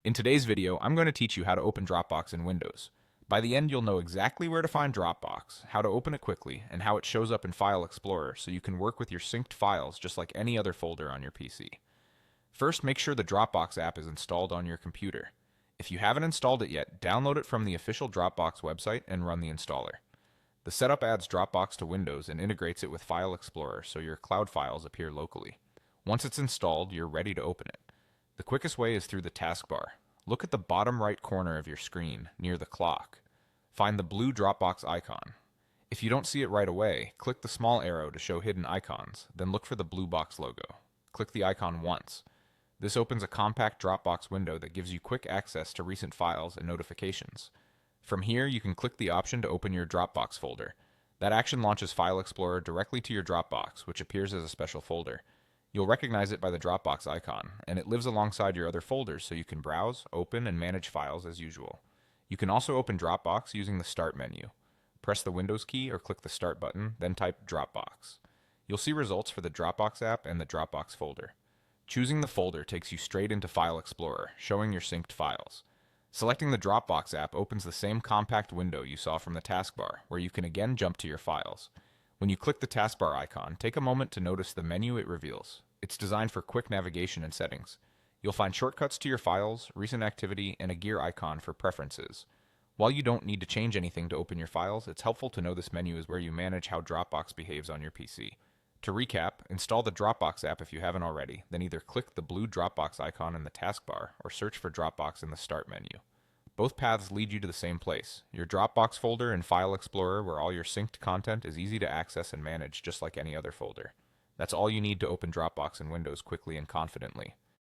In today's video, I'm going to teach you how to open Dropbox in Windows. By the end, you'll know exactly where to find Dropbox, how to open it quickly, and how it shows up in File Explorer so you can work with your synced files just like any other folder on your PC. First, make sure the Dropbox app is installed on your computer. If you haven't installed it yet, download it from the official Dropbox website and run the installer. The setup adds Dropbox to Windows and integrates it with File Explorer so your cloud files appear locally. Once it's installed, you're ready to open it. The quickest way is through the taskbar. Look at the bottom right corner of your screen, near the clock. Find the blue Dropbox icon. If you don't see it right away, click the small arrow to show hidden icons, then look for the blue box logo. Click the icon once. This opens a compact Dropbox window that gives you quick access to recent files and notifications. From here, you can click the option to open your Dropbox folder. That action launches File Explorer directly to your Dropbox, which appears as a special folder. You'll recognize it by the Dropbox icon, and it lives alongside your other folders so you can browse, open, and manage files as usual. You can also open Dropbox using the Start menu. Press the Windows key or click the Start button, then type Dropbox. You'll see results for the Dropbox app and the Dropbox folder. Choosing the folder takes you straight into File Explorer, showing your synced files. Selecting the Dropbox app opens the same compact window you saw from the taskbar, where you can again jump to your files. When you click the taskbar icon, take a moment to notice the menu it reveals. It's designed for quick navigation and settings. You'll find shortcuts to your files, recent activity, and a gear icon for preferences. While you don't need to change anything to open your files, it's helpful to know this menu is where you manage how Dropbox behaves on your PC. To recap, install the Dropbox app if you haven't already, then either click the blue Dropbox icon in the taskbar or search for Dropbox in the Start menu. Both paths lead you to the same place, your Dropbox folder in File Explorer where all your synced content is easy to access and manage just like any other folder. That's all you need to open Dropbox in Windows quickly and confidently.